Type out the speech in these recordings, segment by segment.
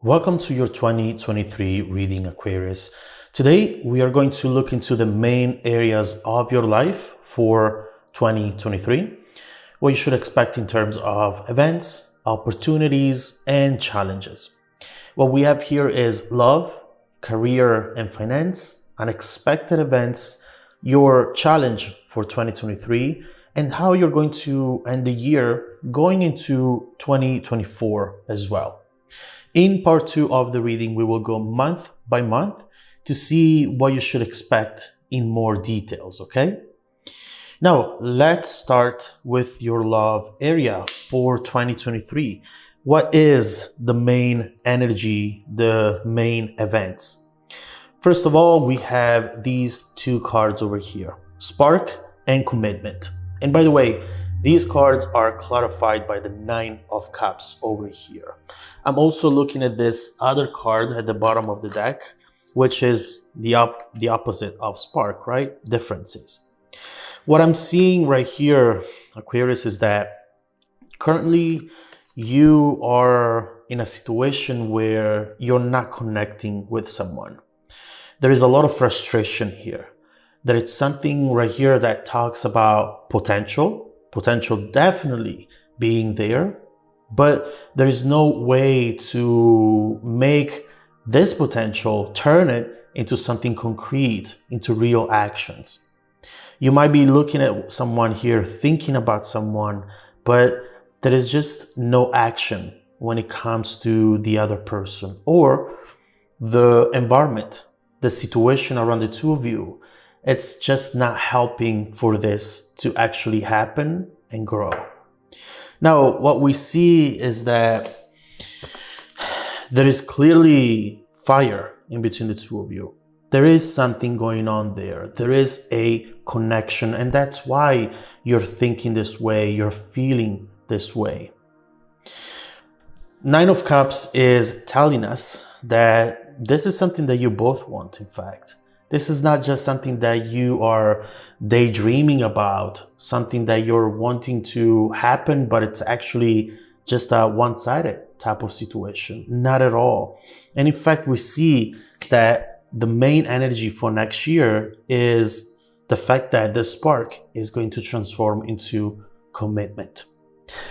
Welcome to your 2023 reading, Aquarius. Today, we are going to look into the main areas of your life for 2023, what you should expect in terms of events, opportunities, and challenges. What we have here is love, career and finance, unexpected events, your challenge for 2023, and how you're going to end the year going into 2024 as well. In part 2 of the reading, we will go month by month to see what you should expect in more details, okay? Now, let's start with your love area for 2023. What is the main energy, the main events? First of all, we have these two cards over here, Spark and Commitment. And by the way, these cards are clarified by the Nine of Cups over here. I'm also looking at this other card at the bottom of the deck, which is the opposite of Spark, right? Differences. What I'm seeing right here, Aquarius, is that currently you are in a situation where you're not connecting with someone. There is a lot of frustration here. There is something right here that talks about potential definitely being there, but there is no way to make this potential, turn it into something concrete, into real actions. You might be looking at someone here, thinking about someone, but there is just no action when it comes to the other person or the environment, the situation around the two of you. It's just not helping for this to actually happen and grow. Now, what we see is that there is clearly fire in between the two of you. There is something going on there. There is a connection, and that's why you're thinking this way, you're feeling this way. Nine of Cups is telling us that this is something that you both want, in fact. This is not just something that you are daydreaming about, something that you're wanting to happen, but it's actually just a one-sided type of situation. Not at all. And in fact, we see that the main energy for next year is the fact that the spark is going to transform into commitment.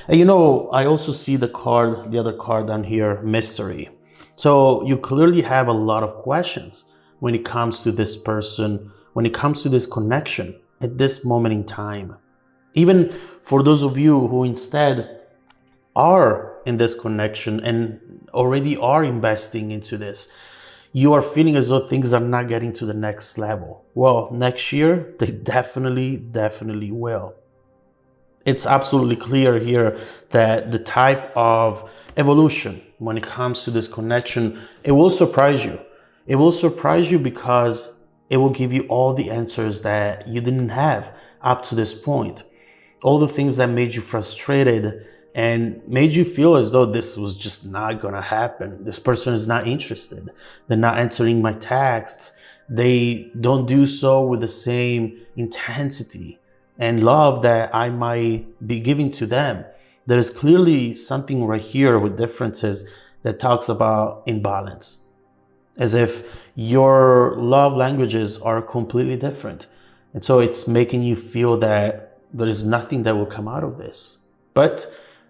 And you know, I also see the other card down here, mystery. So you clearly have a lot of questions when it comes to this person, when it comes to this connection at this moment in time. Even for those of you who instead are in this connection and already are investing into this, you are feeling as though things are not getting to the next level. Well, next year, they definitely will. It's absolutely clear here that the type of evolution when it comes to this connection, it will surprise you. It will surprise you because it will give you all the answers that you didn't have up to this point. All the things that made you frustrated and made you feel as though this was just not going to happen. This person is not interested. They're not answering my texts. They don't do so with the same intensity and love that I might be giving to them. There is clearly something right here with differences that talks about imbalance. As if your love languages are completely different. And so it's making you feel that there is nothing that will come out of this. But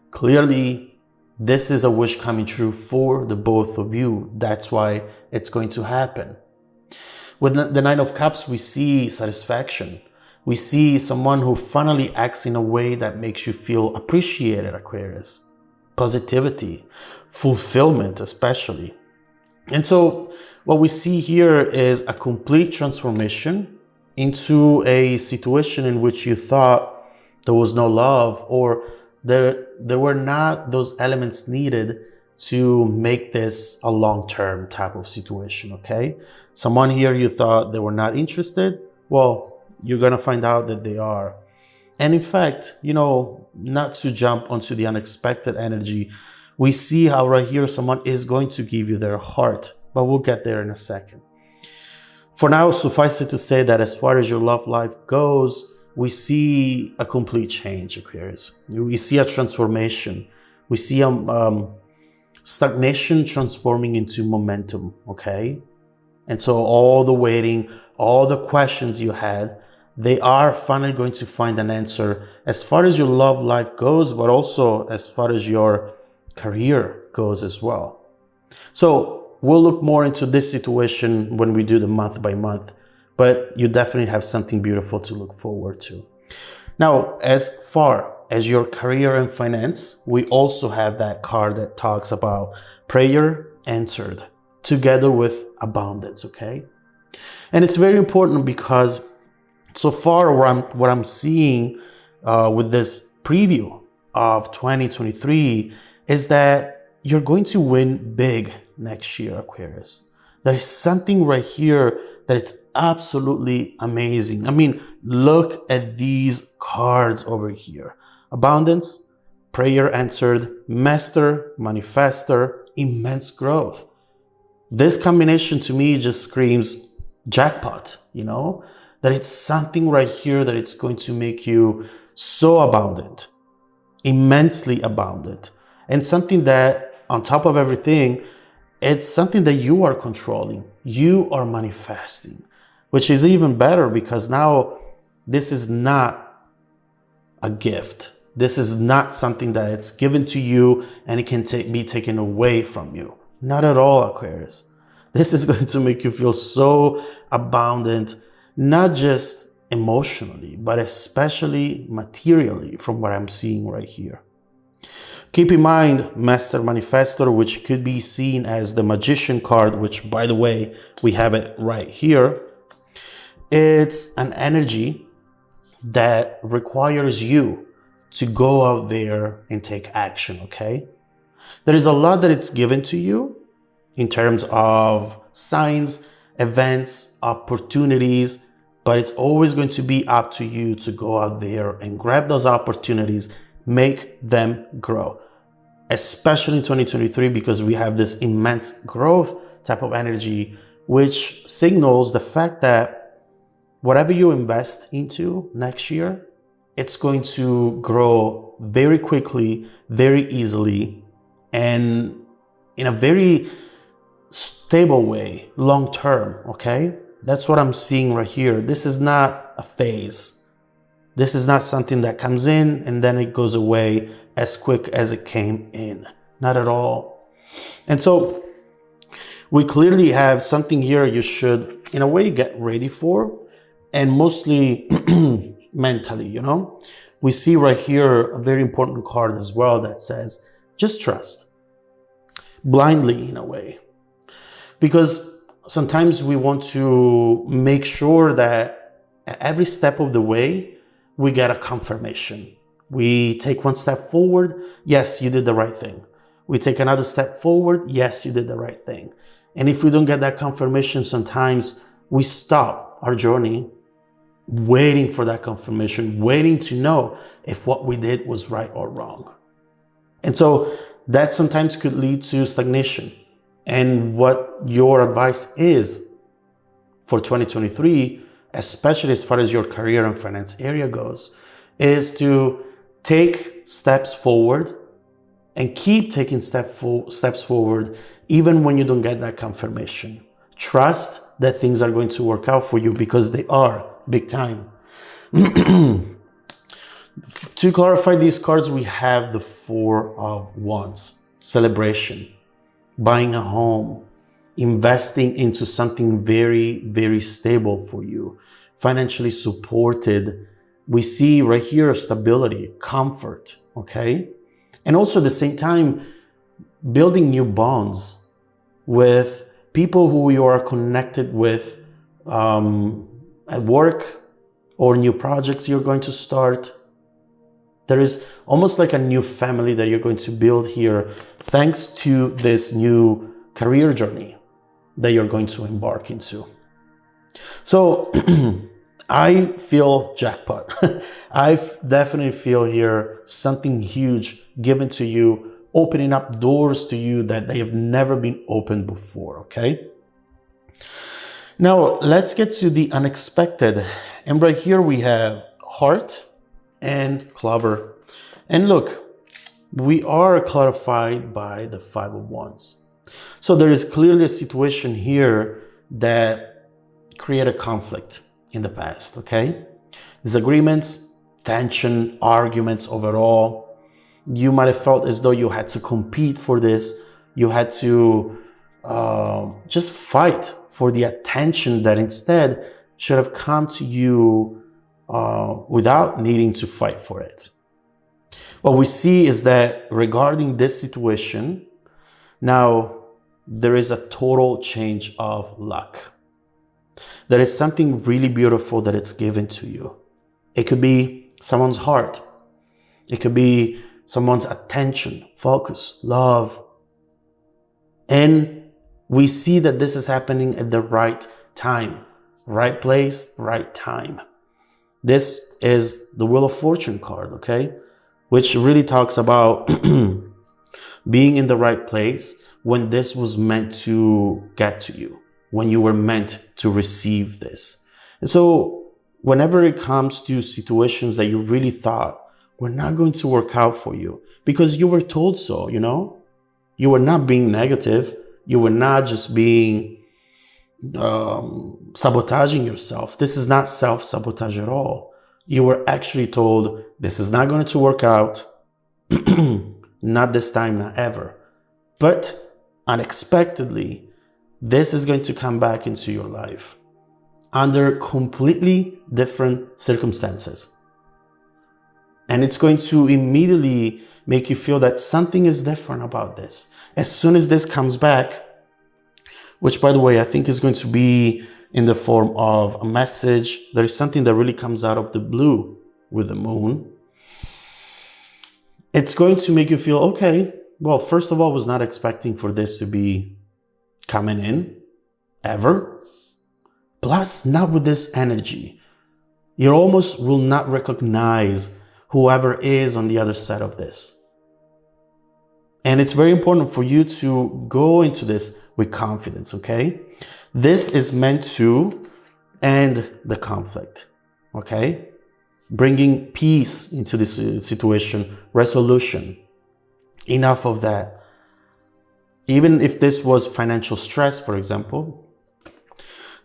clearly, this is a wish coming true for the both of you. That's why it's going to happen. With the Nine of Cups, we see satisfaction. We see someone who finally acts in a way that makes you feel appreciated, Aquarius. Positivity, fulfillment especially. And so what we see here is a complete transformation into a situation in which you thought there was no love or there were not those elements needed to make this a long-term type of situation, okay? Someone here you thought they were not interested. Well, you're going to find out that they are. And in fact, you know, not to jump onto the unexpected energy, we see how right here someone is going to give you their heart, but we'll get there in a second. For now, suffice it to say that as far as your love life goes, we see a complete change, Aquarius. We see a transformation. We see stagnation transforming into momentum, okay? And so all the waiting, all the questions you had, they are finally going to find an answer as far as your love life goes, but also as far as your career goes as well. So we'll look more into this situation when we do the month by month, but you definitely have something beautiful to look forward to. Now, as far as your career and finance, we also have that card that talks about prayer answered together with abundance, okay? And it's very important because so far what I'm seeing with this preview of 2023 is that you're going to win big next year, Aquarius. There is something right here that it's absolutely amazing. I mean, look at these cards over here. Abundance, prayer answered, master, manifester, immense growth. This combination to me just screams jackpot, you know? That it's something right here that it's going to make you so abundant, immensely abundant. And something that, on top of everything, it's something that you are controlling. You are manifesting, which is even better because now this is not a gift. This is not something that it's given to you and it can be taken away from you. Not at all, Aquarius. This is going to make you feel so abundant, not just emotionally, but especially materially from what I'm seeing right here. Keep in mind, Master Manifestor, which could be seen as the Magician card, which, by the way, we have it right here. It's an energy that requires you to go out there and take action, okay? There is a lot that it's given to you in terms of signs, events, opportunities, but it's always going to be up to you to go out there and grab those opportunities, make them grow. Especially in 2023, because we have this immense growth type of energy, which signals the fact that whatever you invest into next year, it's going to grow very quickly, very easily, and in a very stable way, long term, okay? That's what I'm seeing right here. This is not a phase. This is not something that comes in and then it goes away as quick as it came in. Not at all. And so we clearly have something here you should, in a way, get ready for, and mostly mentally, you know? We see right here a very important card as well that says, just trust. Blindly, in a way. Because sometimes we want to make sure that at every step of the way, we get a confirmation. We take one step forward, yes, you did the right thing. We take another step forward, yes, you did the right thing. And if we don't get that confirmation, sometimes we stop our journey waiting for that confirmation, waiting to know if what we did was right or wrong. And so that sometimes could lead to stagnation. And what your advice is for 2023, especially as far as your career and finance area goes, is to take steps forward and keep taking steps forward even when you don't get that confirmation. Trust that things are going to work out for you because they are big time. To clarify these cards, we have the Four of Wands, celebration, buying a home, investing into something very, very stable for you, financially supported. We see right here stability, comfort, okay? And also at the same time, building new bonds with people who you are connected with at work or new projects you're going to start. There is almost like a new family that you're going to build here thanks to this new career journey that you're going to embark into. So I feel jackpot. I definitely feel here something huge given to you, opening up doors to you that they have never been opened before, okay? Now, let's get to the unexpected. And right here we have heart and clover. And look, we are clarified by the Five of Wands. So there is clearly a situation here that created conflict in the past, okay? Disagreements, tension, arguments overall. You might have felt as though you had to compete for this. You had to just fight for the attention that instead should have come to you without needing to fight for it. What we see is that regarding this situation, now there is a total change of luck. There is something really beautiful that it's given to you. It could be someone's heart. It could be someone's attention, focus, love. And we see that this is happening at the right time, right place, right time. This is the Wheel of Fortune card, okay? Which really talks about being in the right place when this was meant to get to you, when you were meant to receive this. And so whenever it comes to situations that you really thought were not going to work out for you, because you were told so, you know, you were not being negative. You were not just being sabotaging yourself. This is not self-sabotage at all. You were actually told this is not going to work out. Not this time, not ever. But unexpectedly, this is going to come back into your life under completely different circumstances. And it's going to immediately make you feel that something is different about this. As soon as this comes back, which by the way, I think is going to be in the form of a message. There is something that really comes out of the blue with the moon. It's going to make you feel, okay, well, first of all, I was not expecting for this to be coming in ever. Plus, not with this energy. You almost will not recognize whoever is on the other side of this. And it's very important for you to go into this with confidence, okay? This is meant to end the conflict, okay? Bringing peace into this situation, resolution. Enough of that. Even if this was financial stress, for example,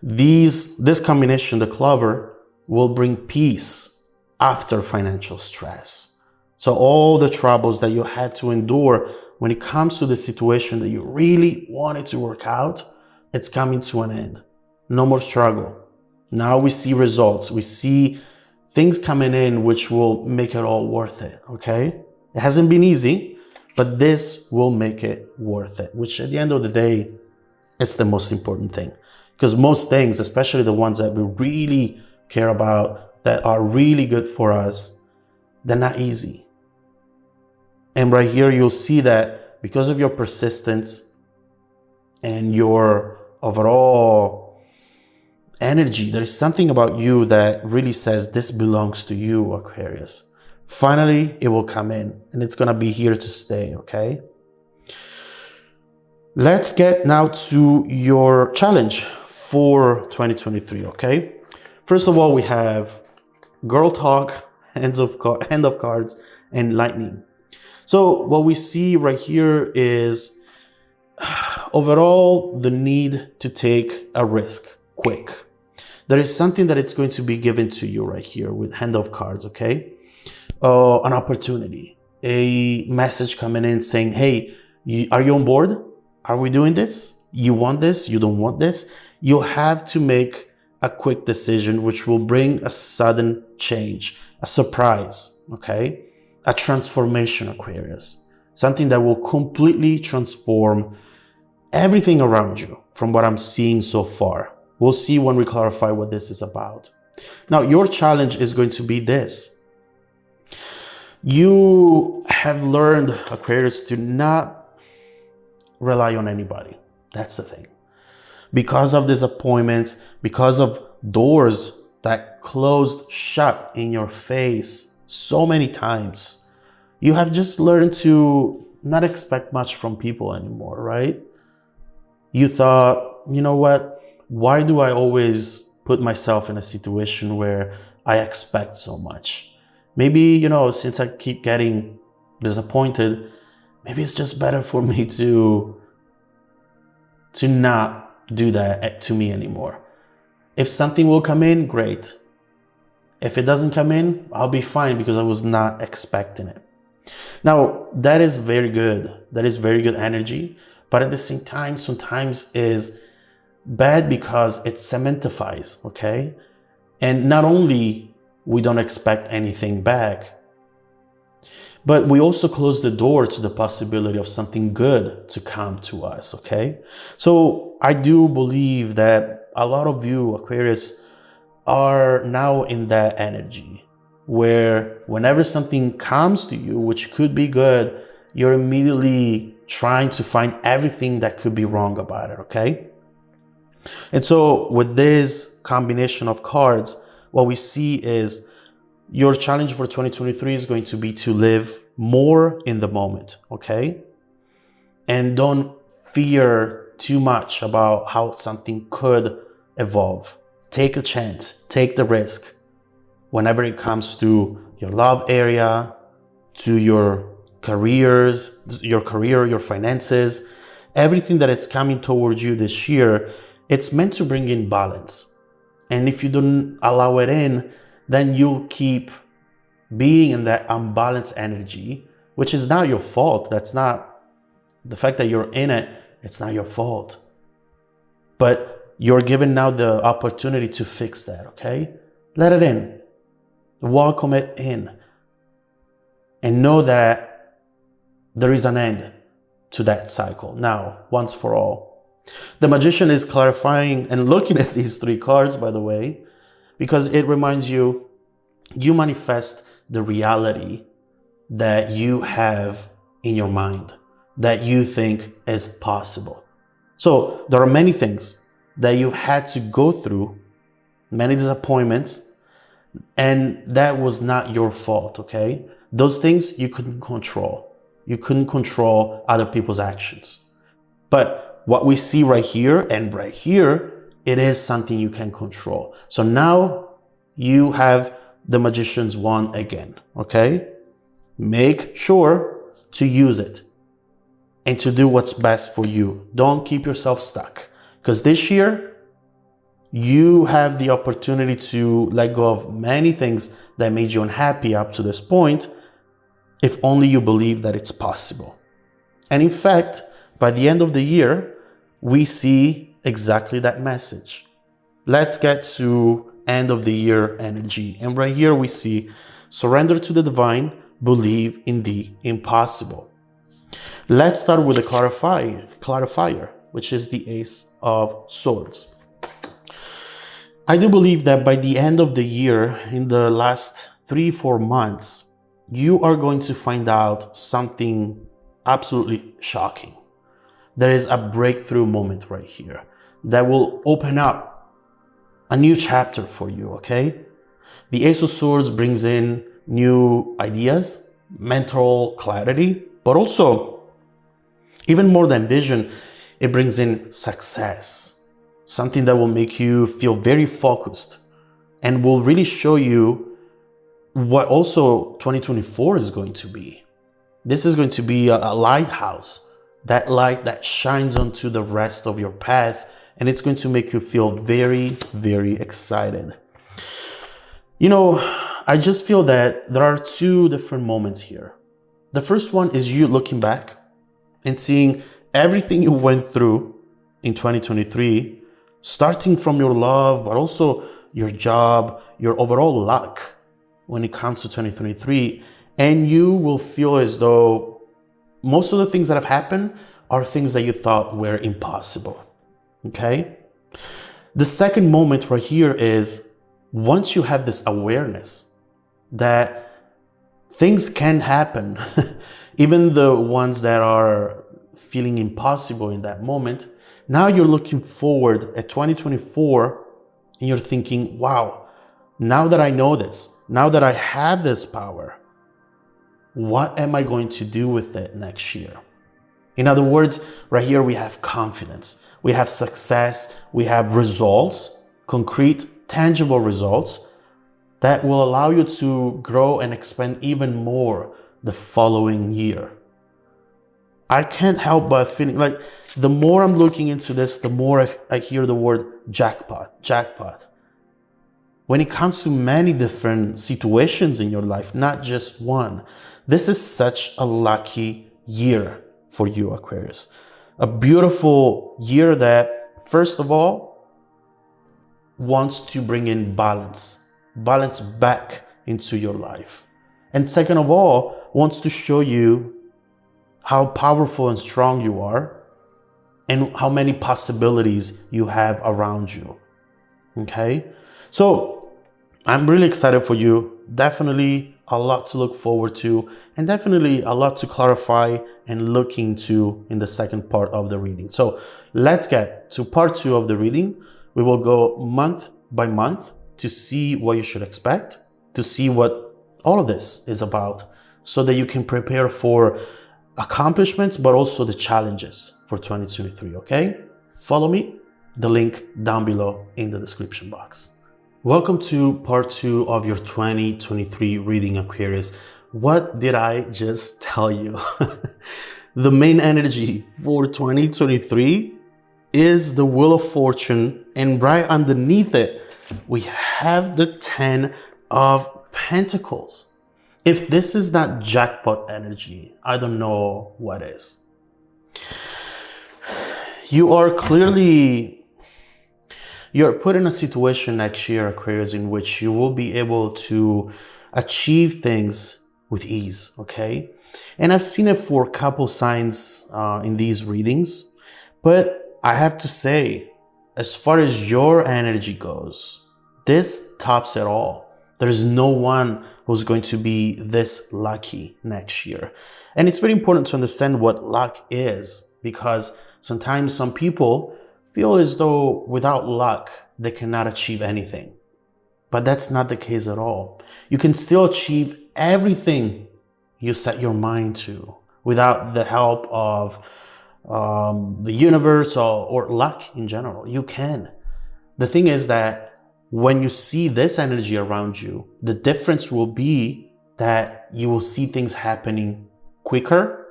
this combination, the clover, will bring peace after financial stress. So all the troubles that you had to endure when it comes to the situation that you really wanted to work out, it's coming to an end. No more struggle. Now we see results. We see things coming in which will make it all worth it, okay? It hasn't been easy, but this will make it worth it, which at the end of the day, it's the most important thing. Because most things, especially the ones that we really care about, that are really good for us, they're not easy. And right here, you'll see that because of your persistence and your overall energy, there is something about you that really says this belongs to you, Aquarius. Finally, it will come in and it's going to be here to stay, okay? Let's get now to your challenge for 2023, okay? First of all, we have Girl Talk, Hand of Cards, and Lightning. So what we see right here is overall the need to take a risk quick. There is something that it's going to be given to you right here with Hand of Cards, okay? An opportunity, a message coming in saying, hey, are you on board? Are we doing this? You want this? You don't want this? You'll have to make a quick decision which will bring a sudden change, a surprise, okay? A transformation, Aquarius. Something that will completely transform everything around you from what I'm seeing so far. We'll see when we clarify what this is about. Now, your challenge is going to be this. You have learned, Aquarius, to not rely on anybody. That's the thing. Because of disappointments, because of doors that closed shut in your face so many times, you have just learned to not expect much from people anymore, right? You thought, you know what? Why do I always put myself in a situation where I expect so much? Maybe, since I keep getting disappointed, maybe it's just better for me to not do that to me anymore. If something will come in, great. If it doesn't come in, I'll be fine because I was not expecting it. Now, that is very good. That is very good energy. But at the same time, sometimes is bad because it cementifies, okay? And not only we don't expect anything back, but we also close the door to the possibility of something good to come to us, okay? So I do believe that a lot of you, Aquarius, are now in that energy where whenever something comes to you, which could be good, you're immediately trying to find everything that could be wrong about it, okay? And so with this combination of cards, what we see is your challenge for 2023 is going to be to live more in the moment, okay? And don't fear too much about how something could evolve. Take a chance, take the risk whenever it comes to your love area, to your careers, your career, your finances, everything that is coming towards you this year, it's meant to bring in balance. And if you don't allow it in, then you'll keep being in that unbalanced energy, which is not your fault. That's not the fact that you're in it. It's not your fault. But you're given now the opportunity to fix that, okay? Let it in. Welcome it in. And know that there is an end to that cycle now, once for all. The Magician is clarifying and looking at these three cards, by the way, because it reminds you, you manifest the reality that you have in your mind, that you think is possible. So there are many things that you've had to go through, many disappointments, and that was not your fault, okay? Those things you couldn't control. You couldn't control other people's actions. But what we see right here and right here, it is something you can control. So now you have the Magician's wand again, okay? Make sure to use it and to do what's best for you. Don't keep yourself stuck. Because this year, you have the opportunity to let go of many things that made you unhappy up to this point, if only you believe that it's possible. And in fact, by the end of the year, we see exactly that message. Let's get to end of the year energy. And right here we see surrender to the divine, believe in the impossible. Let's start with the clarifier, which is the Ace of Swords. I do believe that by the end of the year, in the last 3-4 months, you are going to find out something absolutely shocking. There is a breakthrough moment right here that will open up a new chapter for you, okay? The Ace of Swords brings in new ideas, mental clarity, but also, even more than vision, it brings in success, something that will make you feel very focused and will really show you what also 2024 is going to be. This is going to be a lighthouse, that light that shines onto the rest of your path, and it's going to make you feel very, very excited. You know, I just feel that there are two different moments here. The first one is you looking back and seeing everything you went through in 2023, starting from your love, but also your job, your overall luck when it comes to 2023. And you will feel as though most of the things that have happened are things that you thought were impossible, okay? The second moment right here is once you have this awareness that things can happen, even the ones that are feeling impossible in that moment, now you're looking forward at 2024 and you're thinking, wow, now that I know this, now that I have this power, what am I going to do with it next year? In other words, right here we have confidence, we have success, we have results, concrete, tangible results that will allow you to grow and expand even more the following year. I can't help but feeling like the more I'm looking into this, the more I hear the word jackpot, jackpot. When it comes to many different situations in your life, not just one, this is such a lucky year for you, Aquarius. A beautiful year that, first of all, wants to bring in balance back into your life. And second of all, wants to show you how powerful and strong you are and how many possibilities you have around you. Okay? So I'm really excited for you. Definitely a lot to look forward to, and definitely a lot to clarify and look into in the second part of the reading. So let's get to part 2 of the reading. We will go month by month to see what you should expect, to see what all of this is about, so that you can prepare for accomplishments, but also the challenges for 2023, okay? Follow me, the link down below in the description box. Welcome to part 2 of your 2023 reading, Aquarius. What did I just tell you? The main energy for 2023 is the Wheel of Fortune, and right underneath it, we have the 10 of Pentacles. If this is not jackpot energy, I don't know what is. You're put in a situation next year, Aquarius, in which you will be able to achieve things with ease, okay? And I've seen it for a couple signs in these readings, but I have to say, as far as your energy goes, this tops it all. There's no one who's going to be this lucky next year. And it's very important to understand what luck is, because sometimes some people feel as though without luck, they cannot achieve anything. But that's not the case at all. You can still achieve everything you set your mind to without the help of the universe or luck in general. You can. The thing is that when you see this energy around you, the difference will be that you will see things happening quicker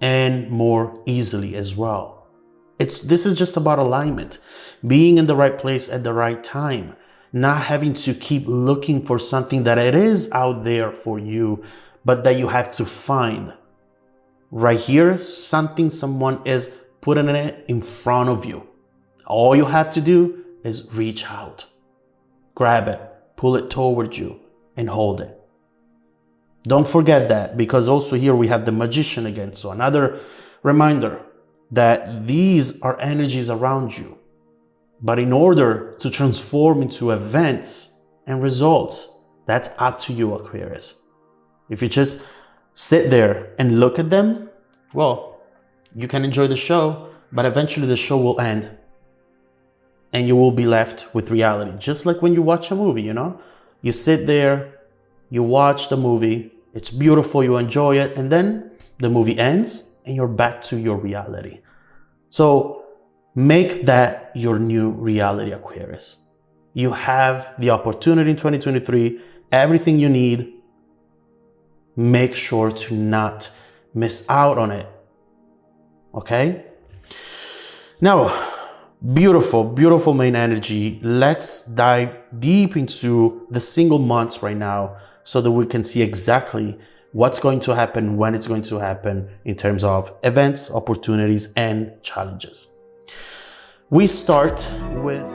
and more easily as well. This is just about alignment, being in the right place at the right time, not having to keep looking for something that it is out there for you, but that you have to find. Right here, someone is putting it in front of you. All you have to do is reach out. Grab it, pull it towards you, and hold it. Don't forget that, because also here we have the Magician again. So another reminder that these are energies around you. But in order to transform into events and results, that's up to you, Aquarius. If you just sit there and look at them, well, you can enjoy the show, but eventually the show will end. And you will be left with reality. Just like when you watch a movie, you know? You sit there, you watch the movie, it's beautiful, you enjoy it, and then the movie ends and you're back to your reality. So make that your new reality, Aquarius. You have the opportunity in 2023, everything you need. Make sure to not miss out on it. Okay? Now, beautiful main energy. Let's dive deep into the single months right now so that we can see exactly what's going to happen, when it's going to happen in terms of events, opportunities, and challenges. We start with